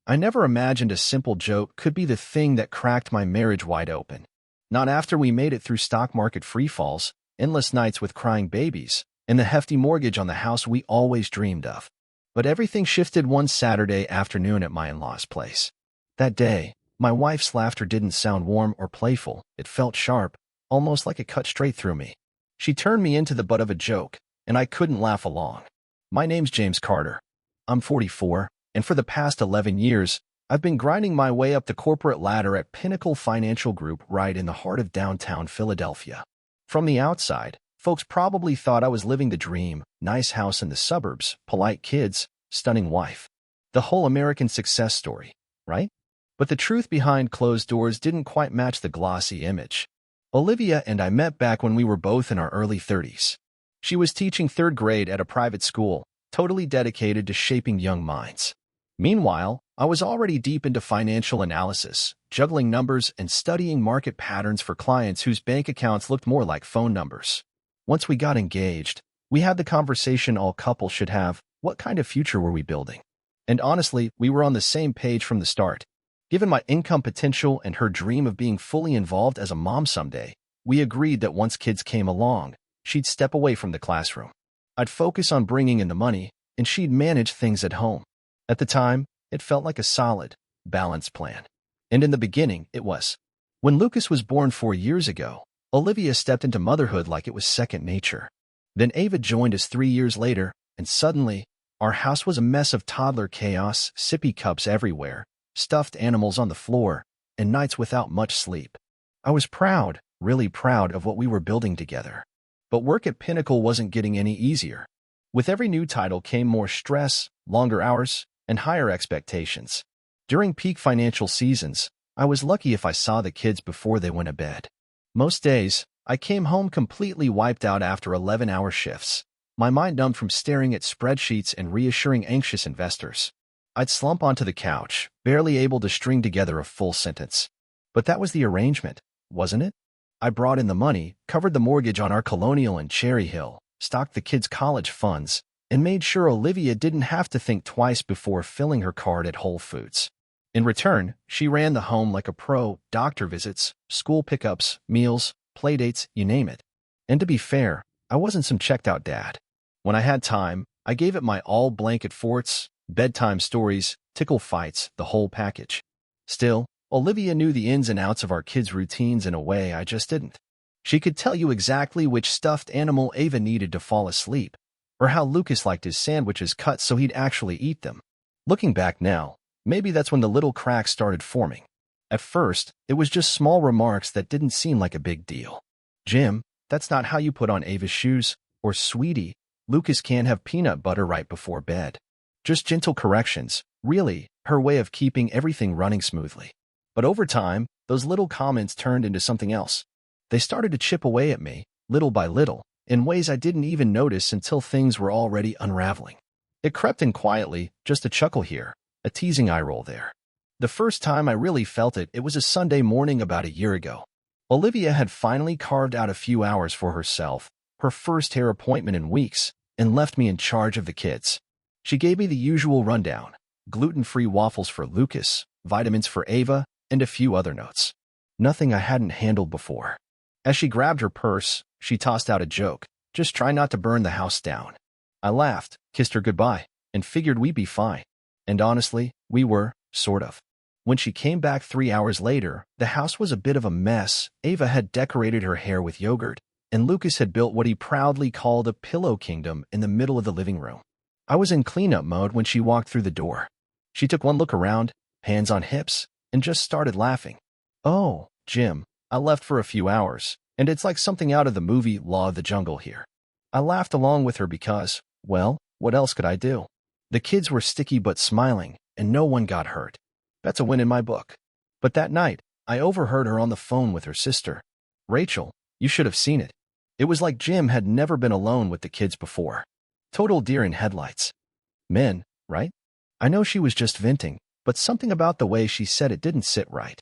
I never imagined a simple joke could be the thing that cracked my marriage wide open. Not after we made it through stock market freefalls, endless nights with crying babies, and the hefty mortgage on the house we always dreamed of. But everything shifted one Saturday afternoon at my in-laws' place. That day, my wife's laughter didn't sound warm or playful. It felt sharp, almost like it cut straight through me. She turned me into the butt of a joke, and I couldn't laugh along. My name's James Carter. I'm 44, and for the past 11 years, I've been grinding my way up the corporate ladder at Pinnacle Financial Group right in the heart of downtown Philadelphia. From the outside, folks probably thought I was living the dream: nice house in the suburbs, polite kids, stunning wife. The whole American success story, right? But the truth behind closed doors didn't quite match the glossy image. Olivia and I met back when we were both in our early 30s. She was teaching third grade at a private school, totally dedicated to shaping young minds. Meanwhile, I was already deep into financial analysis, juggling numbers and studying market patterns for clients whose bank accounts looked more like phone numbers. Once we got engaged, we had the conversation all couples should have: what kind of future were we building? And honestly, we were on the same page from the start. Given my income potential and her dream of being fully involved as a mom someday, we agreed that once kids came along, she'd step away from the classroom. I'd focus on bringing in the money, and she'd manage things at home. At the time, it felt like a solid, balanced plan. And in the beginning, it was. When Lucas was born 4 years ago, Olivia stepped into motherhood like it was second nature. Then Ava joined us 3 years later, and suddenly, our house was a mess of toddler chaos, sippy cups everywhere, stuffed animals on the floor, and nights without much sleep. I was proud, really proud of what we were building together. But work at Pinnacle wasn't getting any easier. With every new title came more stress, longer hours, and higher expectations. During peak financial seasons, I was lucky if I saw the kids before they went to bed. Most days, I came home completely wiped out after 11-hour shifts, my mind numbed from staring at spreadsheets and reassuring anxious investors. I'd slump onto the couch, barely able to string together a full sentence. But that was the arrangement, wasn't it? I brought in the money, covered the mortgage on our Colonial and Cherry Hill, stocked the kids' college funds, and made sure Olivia didn't have to think twice before filling her card at Whole Foods. In return, she ran the home like a pro: doctor visits, school pickups, meals, playdates, you name it. And to be fair, I wasn't some checked-out dad. When I had time, I gave it my all: blanket forts, bedtime stories, tickle fights, the whole package. Still, Olivia knew the ins and outs of our kids' routines in a way I just didn't. She could tell you exactly which stuffed animal Ava needed to fall asleep, or how Lucas liked his sandwiches cut so he'd actually eat them. Looking back now, maybe that's when the little cracks started forming. At first, it was just small remarks that didn't seem like a big deal. "Jim, that's not how you put on Ava's shoes," or "Sweetie, Lucas can't have peanut butter right before bed." Just gentle corrections, really, her way of keeping everything running smoothly. But over time, those little comments turned into something else. They started to chip away at me, little by little, in ways I didn't even notice until things were already unraveling. It crept in quietly, just a chuckle here, a teasing eye roll there. The first time I really felt it, it was a Sunday morning about a year ago. Olivia had finally carved out a few hours for herself, her first hair appointment in weeks, and left me in charge of the kids. She gave me the usual rundown: gluten-free waffles for Lucas, vitamins for Ava, and a few other notes. Nothing I hadn't handled before. As she grabbed her purse, she tossed out a joke: "Just try not to burn the house down." I laughed, kissed her goodbye, and figured we'd be fine. And honestly, we were, sort of. When she came back 3 hours later, the house was a bit of a mess. Ava had decorated her hair with yogurt, and Lucas had built what he proudly called a pillow kingdom in the middle of the living room. I was in cleanup mode when she walked through the door. She took one look around, hands on hips, and just started laughing. "Oh, Jim, I left for a few hours, and it's like something out of the movie Law of the Jungle here." I laughed along with her because, well, what else could I do? The kids were sticky but smiling, and no one got hurt. That's a win in my book. But that night, I overheard her on the phone with her sister. "Rachel, you should have seen it." It was like Jim had never been alone with the kids before. Total deer in headlights. Men, right? I know she was just venting, but something about the way she said it didn't sit right.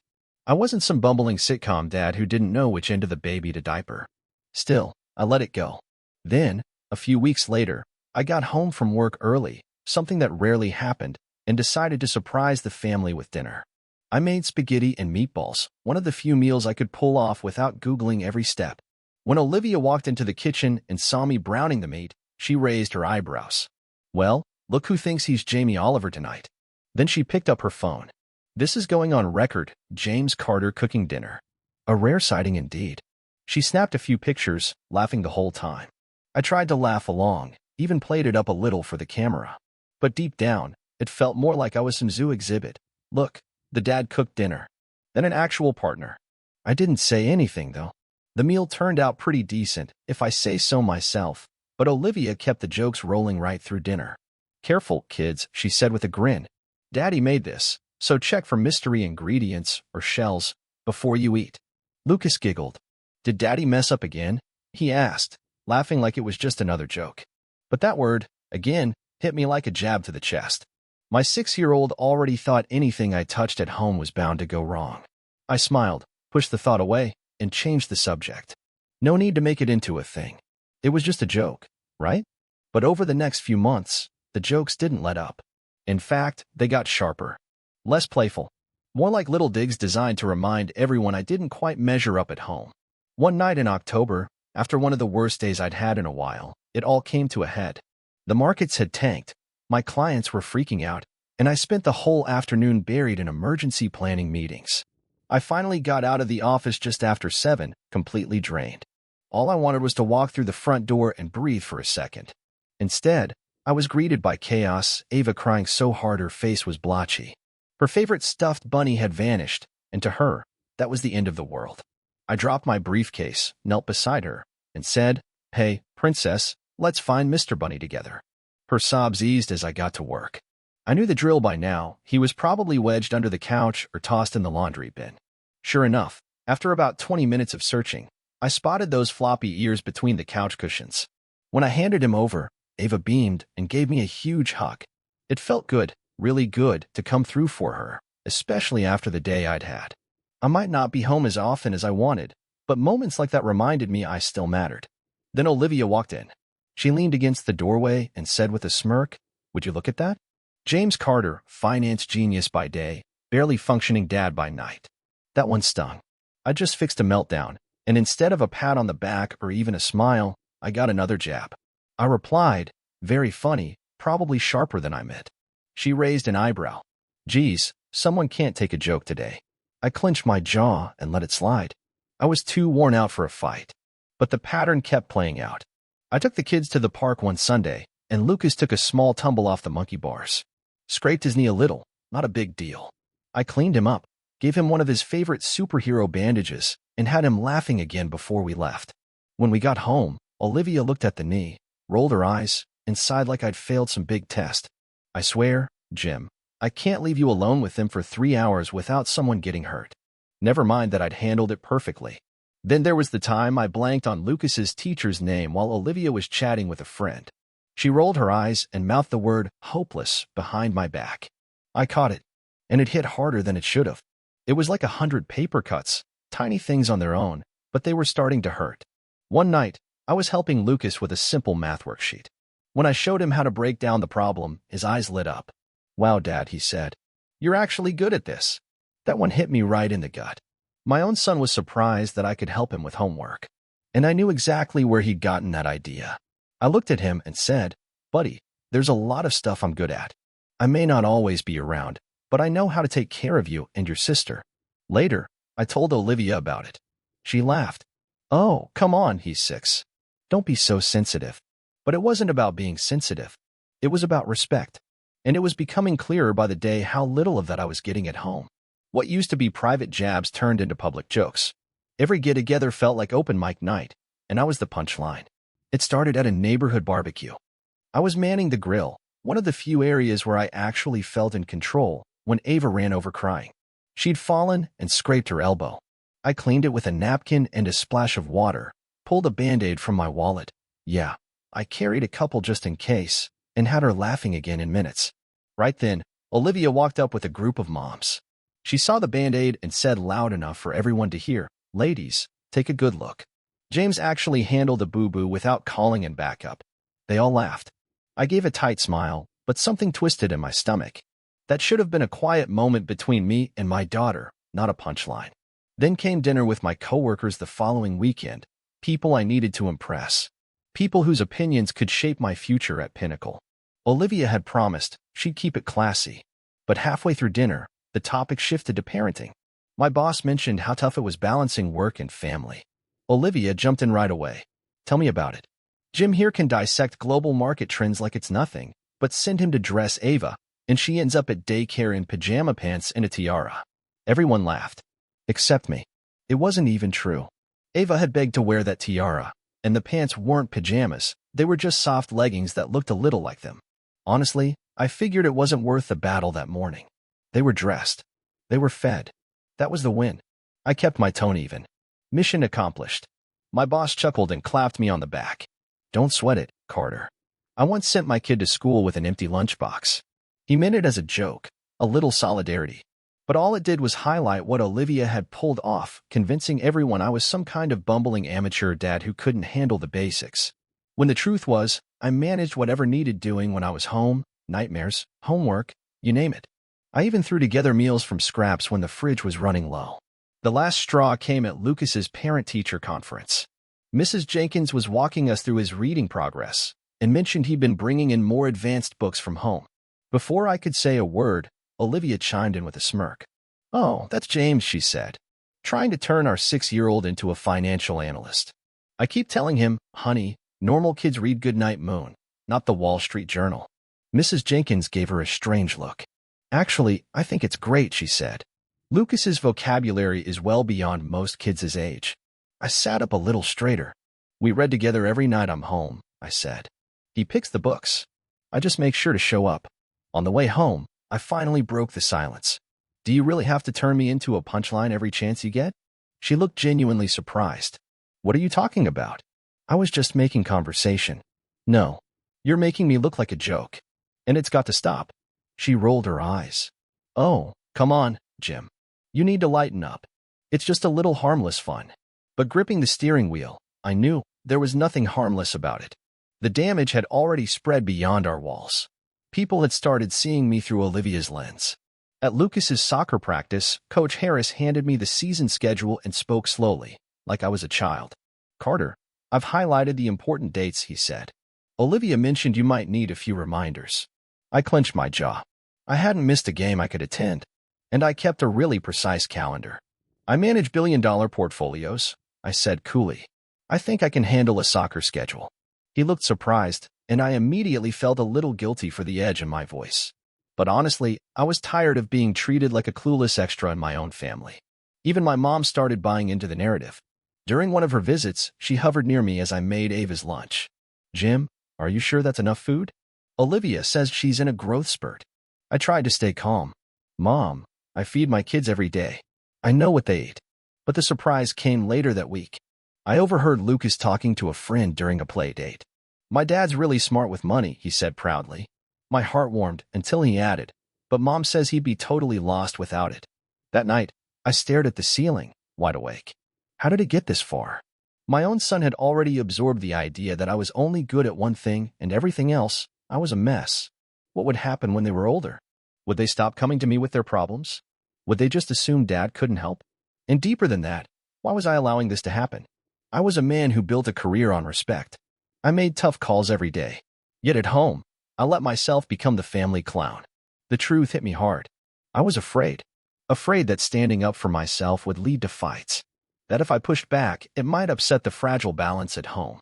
I wasn't some bumbling sitcom dad who didn't know which end of the baby to diaper. Still, I let it go. Then, a few weeks later, I got home from work early, something that rarely happened, and decided to surprise the family with dinner. I made spaghetti and meatballs, one of the few meals I could pull off without Googling every step. When Olivia walked into the kitchen and saw me browning the meat, she raised her eyebrows. "Well, look who thinks he's Jamie Oliver tonight." Then she picked up her phone. "This is going on record, James Carter cooking dinner." A rare sighting indeed. She snapped a few pictures, laughing the whole time. I tried to laugh along, even played it up a little for the camera. But deep down, it felt more like I was some zoo exhibit. Look, the dad cooked dinner. Then an actual partner. I didn't say anything, though. The meal turned out pretty decent, if I say so myself, but Olivia kept the jokes rolling right through dinner. "Careful, kids," she said with a grin. "Daddy made this, so check for mystery ingredients or shells before you eat." Lucas giggled. "Did Daddy mess up again?" he asked, laughing like it was just another joke. But that word, again, hit me like a jab to the chest. My 6-year-old already thought anything I touched at home was bound to go wrong. I smiled, pushed the thought away, and changed the subject. No need to make it into a thing. It was just a joke, right? But over the next few months, the jokes didn't let up. In fact, they got sharper. Less playful. More like little digs designed to remind everyone I didn't quite measure up at home. One night in October, after one of the worst days I'd had in a while, it all came to a head. The markets had tanked, my clients were freaking out, and I spent the whole afternoon buried in emergency planning meetings. I finally got out of the office just after 7, completely drained. All I wanted was to walk through the front door and breathe for a second. Instead, I was greeted by chaos, Ava crying so hard her face was blotchy. Her favorite stuffed bunny had vanished, and to her, that was the end of the world. I dropped my briefcase, knelt beside her, and said, "Hey, princess, let's find Mr. Bunny together." Her sobs eased as I got to work. I knew the drill by now. He was probably wedged under the couch or tossed in the laundry bin. Sure enough, after about 20 minutes of searching, I spotted those floppy ears between the couch cushions. When I handed him over, Ava beamed and gave me a huge hug. It felt good, really good, to come through for her, especially after the day I'd had. I might not be home as often as I wanted, but moments like that reminded me I still mattered. Then Olivia walked in. She leaned against the doorway and said with a smirk, "Would you look at that? James Carter, finance genius by day, barely functioning dad by night." That one stung. I just fixed a meltdown, and instead of a pat on the back or even a smile, I got another jab. I replied, "Very funny, probably sharper than I meant." She raised an eyebrow. "Geez, someone can't take a joke today." I clenched my jaw and let it slide. I was too worn out for a fight. But the pattern kept playing out. I took the kids to the park one Sunday, and Lucas took a small tumble off the monkey bars. Scraped his knee a little, not a big deal. I cleaned him up, gave him one of his favorite superhero bandages, and had him laughing again before we left. When we got home, Olivia looked at the knee, rolled her eyes, and sighed like I'd failed some big test. "I swear, Jim, I can't leave you alone with him for 3 hours without someone getting hurt." Never mind that I'd handled it perfectly. Then there was the time I blanked on Lucas's teacher's name while Olivia was chatting with a friend. She rolled her eyes and mouthed the word "hopeless" behind my back. I caught it, and it hit harder than it should have. It was like 100 paper cuts, tiny things on their own, but they were starting to hurt. One night, I was helping Lucas with a simple math worksheet. When I showed him how to break down the problem, his eyes lit up. "Wow, Dad," he said. "You're actually good at this." That one hit me right in the gut. My own son was surprised that I could help him with homework, and I knew exactly where he'd gotten that idea. I looked at him and said, "Buddy, there's a lot of stuff I'm good at. I may not always be around, but I know how to take care of you and your sister." Later, I told Olivia about it. She laughed. "Oh, come on, he's 6. Don't be so sensitive." But it wasn't about being sensitive. It was about respect. And it was becoming clearer by the day how little of that I was getting at home. What used to be private jabs turned into public jokes. Every get-together felt like open mic night, and I was the punchline. It started at a neighborhood barbecue. I was manning the grill, one of the few areas where I actually felt in control, when Ava ran over crying. She'd fallen and scraped her elbow. I cleaned it with a napkin and a splash of water, pulled a Band-Aid from my wallet. Yeah, I carried a couple just in case, and had her laughing again in minutes. Right then, Olivia walked up with a group of moms. She saw the Band-Aid and said loud enough for everyone to hear, "Ladies, take a good look." James actually handled a boo-boo without calling in backup. They all laughed. I gave a tight smile, but something twisted in my stomach. That should have been a quiet moment between me and my daughter, not a punchline. Then came dinner with my coworkers the following weekend, people I needed to impress, people whose opinions could shape my future at Pinnacle. Olivia had promised she'd keep it classy, but halfway through dinner, the topic shifted to parenting. My boss mentioned how tough it was balancing work and family. Olivia jumped in right away. Tell me about it. Jim here can dissect global market trends like it's nothing, but send him to dress Ava, and she ends up at daycare in pajama pants and a tiara. Everyone laughed. Except me. It wasn't even true. Ava had begged to wear that tiara, and the pants weren't pajamas, they were just soft leggings that looked a little like them. Honestly, I figured it wasn't worth the battle that morning. They were dressed. They were fed. That was the win. I kept my tone even. Mission accomplished. My boss chuckled and clapped me on the back. Don't sweat it, Carter. I once sent my kid to school with an empty lunchbox. He meant it as a joke, a little solidarity. But all it did was highlight what Olivia had pulled off, convincing everyone I was some kind of bumbling amateur dad who couldn't handle the basics. When the truth was, I managed whatever needed doing when I was home, nightmares, homework, you name it. I even threw together meals from scraps when the fridge was running low. The last straw came at Lucas's parent-teacher conference. Mrs. Jenkins was walking us through his reading progress and mentioned he'd been bringing in more advanced books from home. Before I could say a word, Olivia chimed in with a smirk. Oh, that's James, she said, trying to turn our 6-year-old into a financial analyst. I keep telling him, honey, normal kids read Goodnight Moon, not the Wall Street Journal. Mrs. Jenkins gave her a strange look. Actually, I think it's great, she said. Lucas's vocabulary is well beyond most kids' age. I sat up a little straighter. We read together every night I'm home, I said. He picks the books. I just make sure to show up. On the way home, I finally broke the silence. Do you really have to turn me into a punchline every chance you get? She looked genuinely surprised. What are you talking about? I was just making conversation. No, you're making me look like a joke. And it's got to stop. She rolled her eyes. Oh, come on, Jim. You need to lighten up. It's just a little harmless fun. But gripping the steering wheel, I knew there was nothing harmless about it. The damage had already spread beyond our walls. People had started seeing me through Olivia's lens. At Lucas's soccer practice, Coach Harris handed me the season schedule and spoke slowly, like I was a child. Carter, I've highlighted the important dates, he said. Olivia mentioned you might need a few reminders. I clenched my jaw. I hadn't missed a game I could attend, and I kept a really precise calendar. I manage billion-dollar portfolios, I said coolly. I think I can handle a soccer schedule. He looked surprised, and I immediately felt a little guilty for the edge in my voice. But honestly, I was tired of being treated like a clueless extra in my own family. Even my mom started buying into the narrative. During one of her visits, she hovered near me as I made Ava's lunch. Jim, are you sure that's enough food? Olivia says she's in a growth spurt. I tried to stay calm. Mom, I feed my kids every day. I know what they eat. But the surprise came later that week. I overheard Lucas talking to a friend during a play date. My dad's really smart with money, he said proudly. My heart warmed until he added, but Mom says he'd be totally lost without it. That night, I stared at the ceiling, wide awake. How did it get this far? My own son had already absorbed the idea that I was only good at one thing and everything else, I was a mess. What would happen when they were older? Would they stop coming to me with their problems? Would they just assume Dad couldn't help? And deeper than that, why was I allowing this to happen? I was a man who built a career on respect. I made tough calls every day. Yet at home, I let myself become the family clown. The truth hit me hard. I was afraid. Afraid that standing up for myself would lead to fights. That if I pushed back, it might upset the fragile balance at home.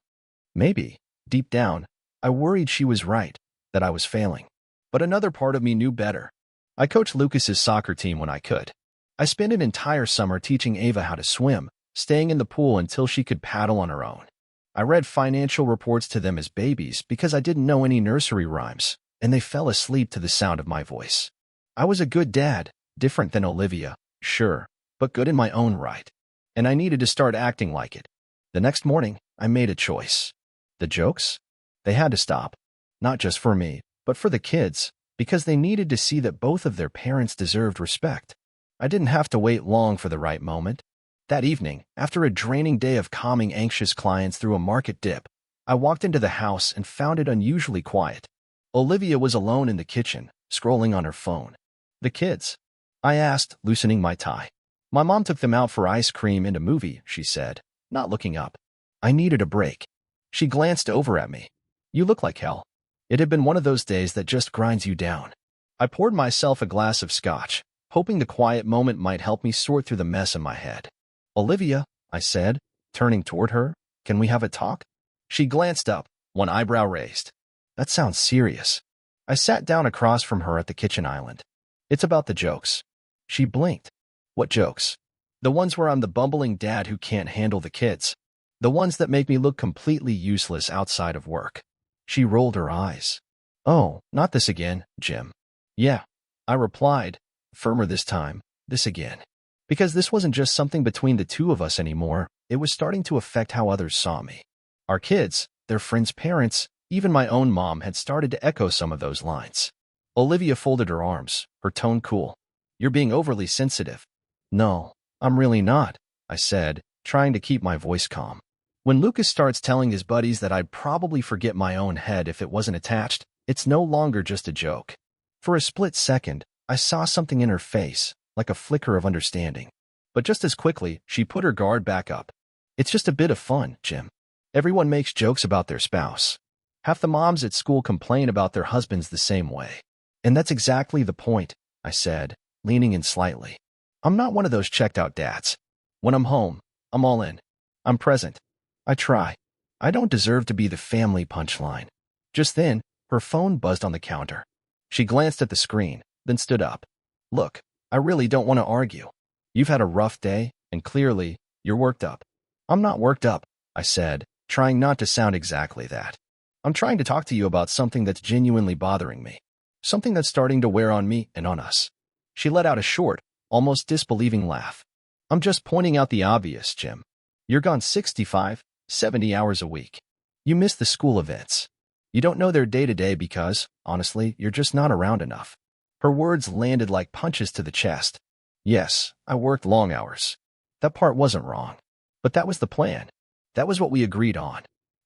Maybe, deep down, I worried she was right, that I was failing. But another part of me knew better. I coached Lucas's soccer team when I could. I spent an entire summer teaching Ava how to swim, staying in the pool until she could paddle on her own. I read financial reports to them as babies because I didn't know any nursery rhymes, and they fell asleep to the sound of my voice. I was a good dad, different than Olivia, sure, but good in my own right. And I needed to start acting like it. The next morning, I made a choice. The jokes? They had to stop. Not just for me, but for the kids, because they needed to see that both of their parents deserved respect. I didn't have to wait long for the right moment. That evening, after a draining day of calming anxious clients through a market dip, I walked into the house and found it unusually quiet. Olivia was alone in the kitchen, scrolling on her phone. The kids? I asked, loosening my tie. My mom took them out for ice cream and a movie, she said, not looking up. I needed a break. She glanced over at me. You look like hell. It had been one of those days that just grinds you down. I poured myself a glass of scotch, hoping the quiet moment might help me sort through the mess in my head. Olivia, I said, turning toward her, can we have a talk? She glanced up, one eyebrow raised. That sounds serious. I sat down across from her at the kitchen island. It's about the jokes. She blinked. What jokes? The ones where I'm the bumbling dad who can't handle the kids. The ones that make me look completely useless outside of work. She rolled her eyes. Oh, not this again, Jim. Yeah, I replied, firmer this time, this again. Because this wasn't just something between the two of us anymore, it was starting to affect how others saw me. Our kids, their friends' parents, even my own mom had started to echo some of those lines. Olivia folded her arms, her tone cool. You're being overly sensitive. No, I'm really not, I said, trying to keep my voice calm. When Lucas starts telling his buddies that I'd probably forget my own head if it wasn't attached, it's no longer just a joke. For a split second, I saw something in her face, like a flicker of understanding. But just as quickly, she put her guard back up. It's just a bit of fun, Jim. Everyone makes jokes about their spouse. Half the moms at school complain about their husbands the same way. And that's exactly the point, I said, leaning in slightly. I'm not one of those checked-out dads. When I'm home, I'm all in. I'm present. I try. I don't deserve to be the family punchline. Just then, her phone buzzed on the counter. She glanced at the screen, then stood up. Look, I really don't want to argue. You've had a rough day, and clearly, you're worked up. I'm not worked up, I said, trying not to sound exactly that. I'm trying to talk to you about something that's genuinely bothering me. Something that's starting to wear on me and on us. She let out a short, almost disbelieving laugh. I'm just pointing out the obvious, Jim. You're gone 65, 70 hours a week. You miss the school events. You don't know their day-to-day because, honestly, you're just not around enough. Her words landed like punches to the chest. Yes, I worked long hours. That part wasn't wrong. But that was the plan. That was what we agreed on.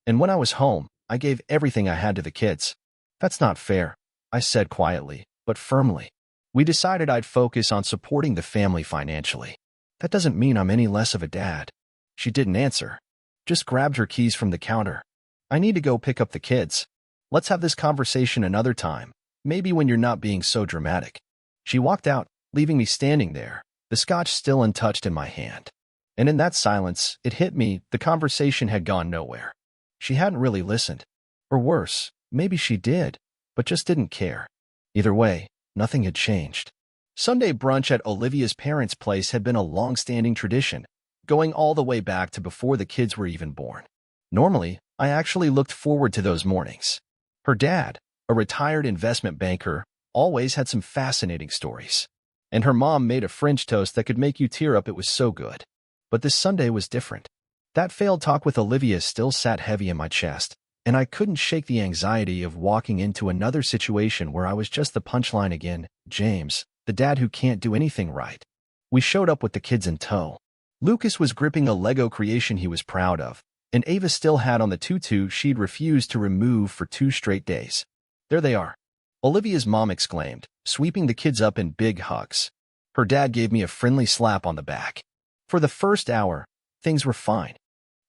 And when I was home, I gave everything I had to the kids. That's not fair, I said quietly, but firmly. We decided I'd focus on supporting the family financially. That doesn't mean I'm any less of a dad. She didn't answer. Just grabbed her keys from the counter. I need to go pick up the kids. Let's have this conversation another time, maybe when you're not being so dramatic. She walked out, leaving me standing there, the scotch still untouched in my hand. And in that silence, it hit me the conversation had gone nowhere. She hadn't really listened. Or worse, maybe she did, but just didn't care. Either way, nothing had changed. Sunday brunch at Olivia's parents' place had been a long-standing tradition, going all the way back to before the kids were even born. Normally, I actually looked forward to those mornings. Her dad, a retired investment banker, always had some fascinating stories. And her mom made a French toast that could make you tear up. It was so good. But this Sunday was different. That failed talk with Olivia still sat heavy in my chest, and I couldn't shake the anxiety of walking into another situation where I was just the punchline again, James, the dad who can't do anything right. We showed up with the kids in tow. Lucas was gripping a Lego creation he was proud of, and Ava still had on the tutu she'd refused to remove for 2 straight days. There they are, Olivia's mom exclaimed, sweeping the kids up in big hugs. Her dad gave me a friendly slap on the back. For the first hour, things were fine.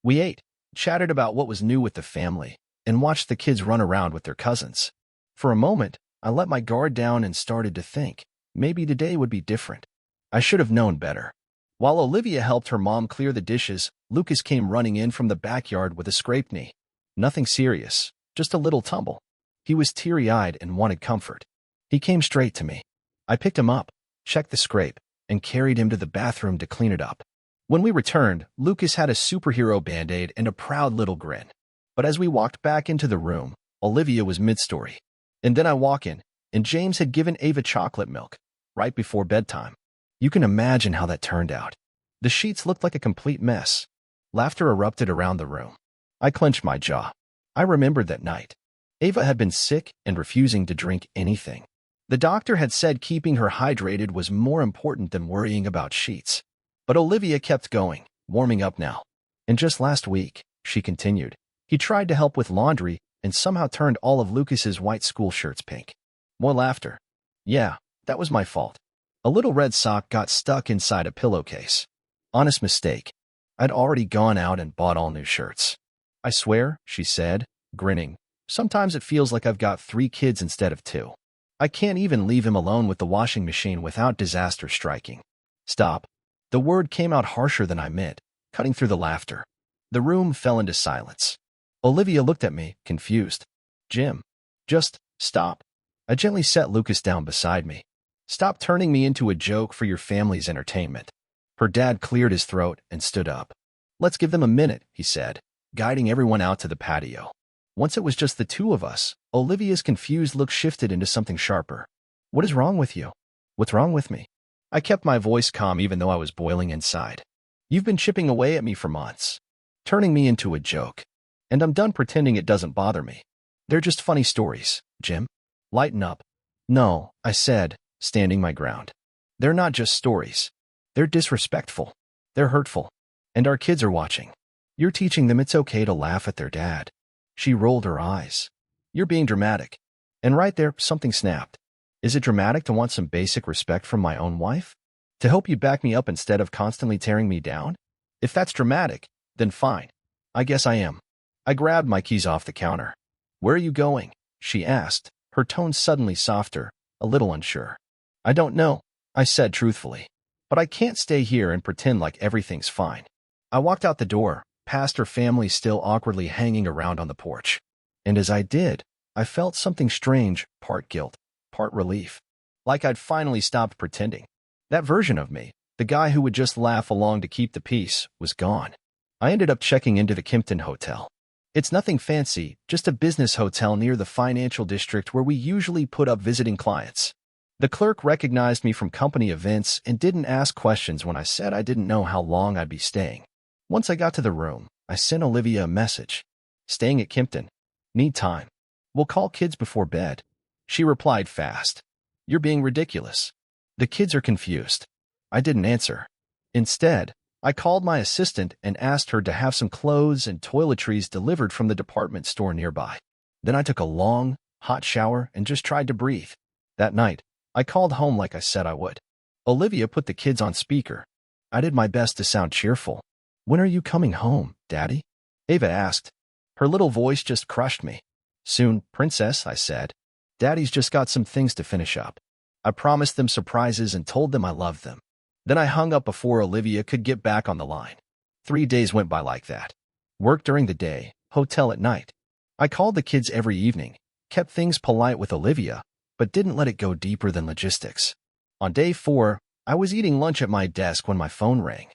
We ate, chatted about what was new with the family, and watched the kids run around with their cousins. For a moment, I let my guard down and started to think, maybe today would be different. I should have known better. While Olivia helped her mom clear the dishes, Lucas came running in from the backyard with a scraped knee. Nothing serious, just a little tumble. He was teary-eyed and wanted comfort. He came straight to me. I picked him up, checked the scrape, and carried him to the bathroom to clean it up. When we returned, Lucas had a superhero Band-Aid and a proud little grin. But as we walked back into the room, Olivia was mid-story. And then I walk in, and James had given Ava chocolate milk, right before bedtime. You can imagine how that turned out. The sheets looked like a complete mess. Laughter erupted around the room. I clenched my jaw. I remembered that night. Ava had been sick and refusing to drink anything. The doctor had said keeping her hydrated was more important than worrying about sheets. But Olivia kept going, warming up now. And just last week, she continued, he tried to help with laundry and somehow turned all of Lucas's white school shirts pink. More laughter. Yeah, That was my fault. A little red sock got stuck inside a pillowcase. Honest mistake. I'd already gone out and bought all new shirts. I swear, she said, grinning. Sometimes it feels like I've got 3 kids instead of 2. I can't even leave him alone with the washing machine without disaster striking. Stop. The word came out harsher than I meant, cutting through the laughter. The room fell into silence. Olivia looked at me, confused. Jim. Just stop. I gently set Lucas down beside me. Stop turning me into a joke for your family's entertainment. Her dad cleared his throat and stood up. Let's give them a minute, he said, guiding everyone out to the patio. Once it was just the 2 of us, Olivia's confused look shifted into something sharper. What is wrong with you? What's wrong with me? I kept my voice calm even though I was boiling inside. You've been chipping away at me for months, turning me into a joke. And I'm done pretending it doesn't bother me. They're just funny stories, Jim. Lighten up. No, I said, standing my ground. They're not just stories. They're disrespectful. They're hurtful. And our kids are watching. You're teaching them it's okay to laugh at their dad. She rolled her eyes. You're being dramatic. And right there, something snapped. Is it dramatic to want some basic respect from my own wife? To help you back me up instead of constantly tearing me down? If that's dramatic, then fine. I guess I am. I grabbed my keys off the counter. Where are you going? She asked, her tone suddenly softer, a little unsure. I don't know, I said truthfully. But I can't stay here and pretend like everything's fine. I walked out the door, past her family still awkwardly hanging around on the porch. And as I did, I felt something strange, part guilt, part relief. Like I'd finally stopped pretending. That version of me, the guy who would just laugh along to keep the peace, was gone. I ended up checking into the Kimpton Hotel. It's nothing fancy, just a business hotel near the financial district where we usually put up visiting clients. The clerk recognized me from company events and didn't ask questions when I said I didn't know how long I'd be staying. Once I got to the room, I sent Olivia a message. Staying at Kimpton. Need time. We'll call kids before bed. She replied fast. You're being ridiculous. The kids are confused. I didn't answer. Instead, I called my assistant and asked her to have some clothes and toiletries delivered from the department store nearby. Then I took a long, hot shower and just tried to breathe. That night, I called home like I said I would. Olivia put the kids on speaker. I did my best to sound cheerful. When are you coming home, Daddy? Ava asked. Her little voice just crushed me. Soon, Princess, I said. Daddy's just got some things to finish up. I promised them surprises and told them I loved them. Then I hung up before Olivia could get back on the line. 3 days went by like that. Work during the day, hotel at night. I called the kids every evening, kept things polite with Olivia, but didn't let it go deeper than logistics. On day 4, I was eating lunch at my desk when my phone rang.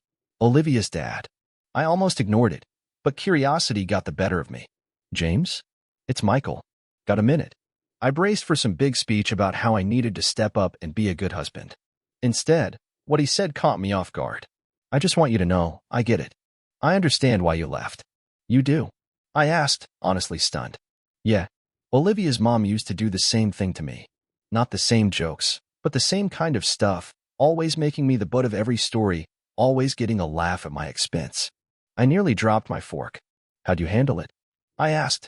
Olivia's dad. I almost ignored it, but curiosity got the better of me. James? It's Michael. Got a minute? I braced for some big speech about how I needed to step up and be a good husband. Instead, what he said caught me off guard. I just want you to know, I get it. I understand why you left. You do? I asked, honestly stunned. Yeah. Olivia's mom used to do the same thing to me. Not the same jokes, but the same kind of stuff, always making me the butt of every story, always getting a laugh at my expense. I nearly dropped my fork. How'd you handle it? I asked.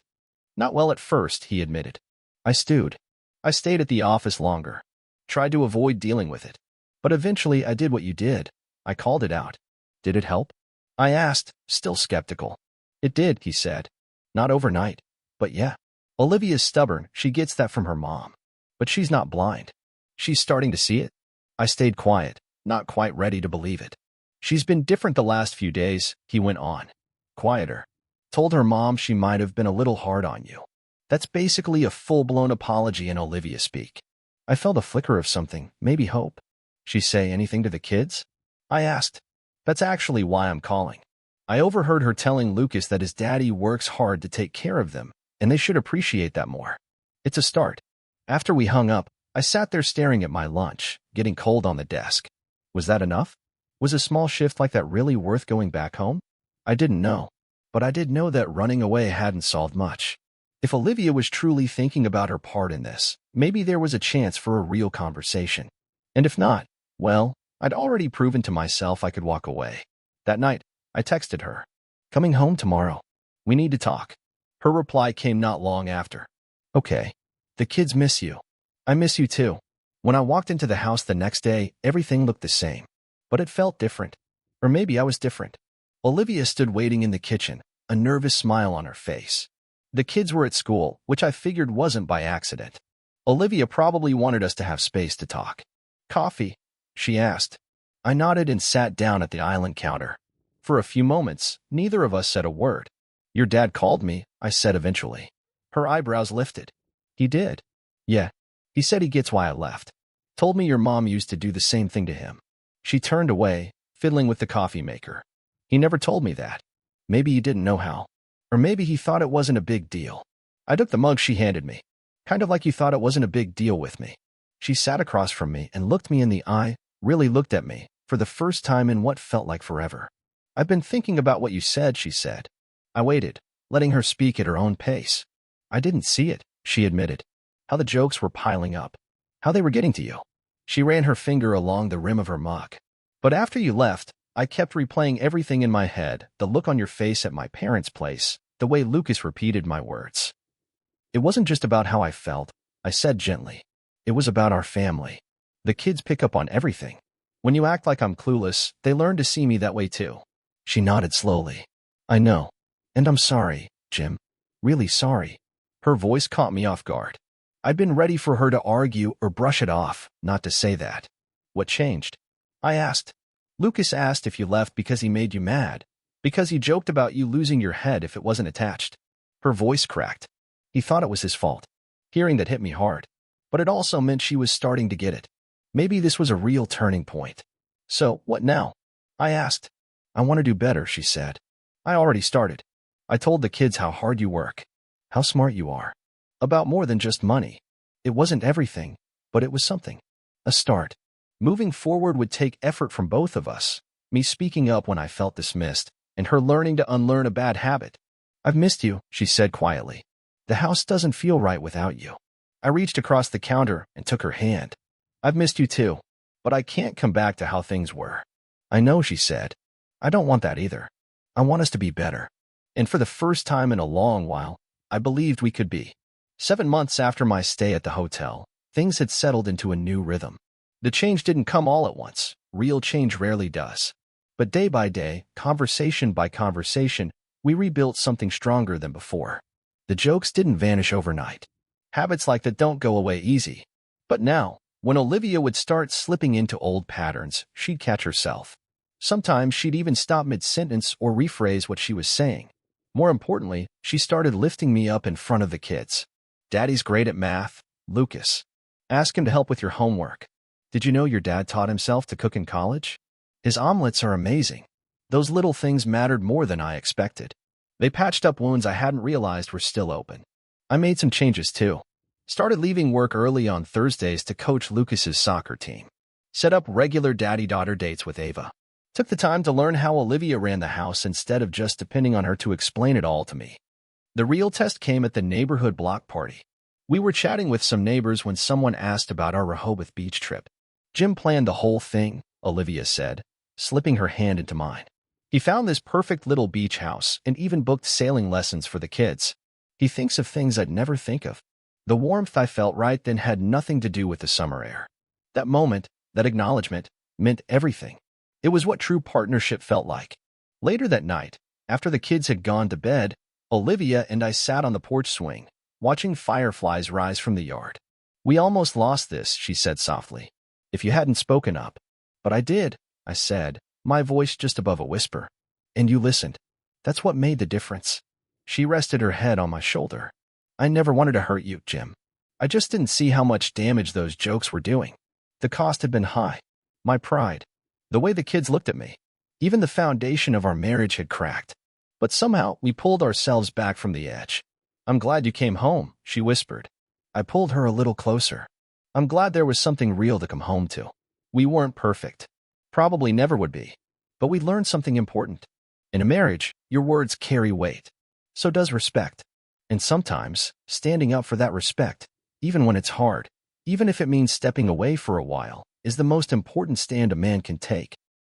Not well at first, he admitted. I stewed. I stayed at the office longer. Tried to avoid dealing with it. But eventually I did what you did. I called it out. Did it help? I asked, still skeptical. It did, he said. Not overnight. But yeah. Olivia's stubborn, she gets that from her mom. But she's not blind. She's starting to see it. I stayed quiet, not quite ready to believe it. She's been different the last few days, he went on. Quieter. Told her mom she might have been a little hard on you. That's basically a full-blown apology in Olivia speak. I felt a flicker of something, maybe hope. She say anything to the kids? I asked. That's actually why I'm calling. I overheard her telling Lucas that his daddy works hard to take care of them, and they should appreciate that more. It's a start. After we hung up, I sat there staring at my lunch, getting cold on the desk. Was that enough? Was a small shift like that really worth going back home? I didn't know. But I did know that running away hadn't solved much. If Olivia was truly thinking about her part in this, maybe there was a chance for a real conversation. And if not, well, I'd already proven to myself I could walk away. That night, I texted her. Coming home tomorrow. We need to talk. Her reply came not long after. Okay. The kids miss you. I miss you too. When I walked into the house the next day, everything looked the same. But it felt different. Or maybe I was different. Olivia stood waiting in the kitchen, a nervous smile on her face. The kids were at school, which I figured wasn't by accident. Olivia probably wanted us to have space to talk. "Coffee?" she asked. I nodded and sat down at the island counter. For a few moments, neither of us said a word. "Your dad called me," I said eventually. Her eyebrows lifted. "He did?" "Yeah. He said he gets why I left. Told me your mom used to do the same thing to him." She turned away, fiddling with the coffee maker. "He never told me that. Maybe he didn't know how. Or maybe he thought it wasn't a big deal." I took the mug she handed me. "Kind of like you thought it wasn't a big deal with me." She sat across from me and looked me in the eye, really looked at me, for the first time in what felt like forever. "I've been thinking about what you said," she said. I waited, letting her speak at her own pace. "I didn't see it," she admitted. "How the jokes were piling up. How they were getting to you." She ran her finger along the rim of her mug. "But after you left, I kept replaying everything in my head, the look on your face at my parents' place, the way Lucas repeated my words. It wasn't just about how I felt," I said gently. "It was about our family. The kids pick up on everything. When you act like I'm clueless, they learn to see me that way too." She nodded slowly. "I know. And I'm sorry, Jim. Really sorry." Her voice caught me off guard. I'd been ready for her to argue or brush it off, not to say that. "What changed?" I asked. "Lucas asked if you left because he made you mad, because he joked about you losing your head if it wasn't attached." Her voice cracked. "He thought it was his fault." Hearing that hit me hard. But it also meant she was starting to get it. Maybe this was a real turning point. "So, what now?" I asked. "I want to do better," she said. "I already started. I told the kids how hard you work, how smart you are. About more than just money. It wasn't everything, but it was something. A start. Moving forward would take effort from both of us, me speaking up when I felt dismissed, and her learning to unlearn a bad habit. "I've missed you," she said quietly. "The house doesn't feel right without you." I reached across the counter and took her hand. "I've missed you too, but I can't come back to how things were." "I know," she said. "I don't want that either. I want us to be better." And for the first time in a long while, I believed we could be. 7 months after my stay at the hotel, things had settled into a new rhythm. The change didn't come all at once. Real change rarely does. But day by day, conversation by conversation, we rebuilt something stronger than before. The jokes didn't vanish overnight. Habits like that don't go away easy. But now, when Olivia would start slipping into old patterns, she'd catch herself. Sometimes she'd even stop mid-sentence or rephrase what she was saying. More importantly, she started lifting me up in front of the kids. "Daddy's great at math, Lucas. Ask him to help with your homework. Did you know your dad taught himself to cook in college? His omelets are amazing." Those little things mattered more than I expected. They patched up wounds I hadn't realized were still open. I made some changes too. Started leaving work early on Thursdays to coach Lucas's soccer team. Set up regular daddy-daughter dates with Ava. Took the time to learn how Olivia ran the house instead of just depending on her to explain it all to me. The real test came at the neighborhood block party. We were chatting with some neighbors when someone asked about our Rehoboth beach trip. "Jim planned the whole thing," Olivia said, slipping her hand into mine. "He found this perfect little beach house and even booked sailing lessons for the kids. He thinks of things I'd never think of." The warmth I felt right then had nothing to do with the summer air. That moment, that acknowledgement, meant everything. It was what true partnership felt like. Later that night, after the kids had gone to bed, Olivia and I sat on the porch swing, watching fireflies rise from the yard. "We almost lost this," she said softly, "if you hadn't spoken up." "But I did," I said, my voice just above a whisper. "And you listened. That's what made the difference." She rested her head on my shoulder. "I never wanted to hurt you, Jim. I just didn't see how much damage those jokes were doing. The cost had been high. My pride. The way the kids looked at me. Even the foundation of our marriage had cracked. But somehow we pulled ourselves back from the edge." "I'm glad you came home," she whispered. I pulled her a little closer. "I'm glad there was something real to come home to. We weren't perfect. Probably never would be. But we learned something important. In a marriage, your words carry weight. So does respect. And sometimes, standing up for that respect, even when it's hard, even if it means stepping away for a while, is the most important stand a man can take."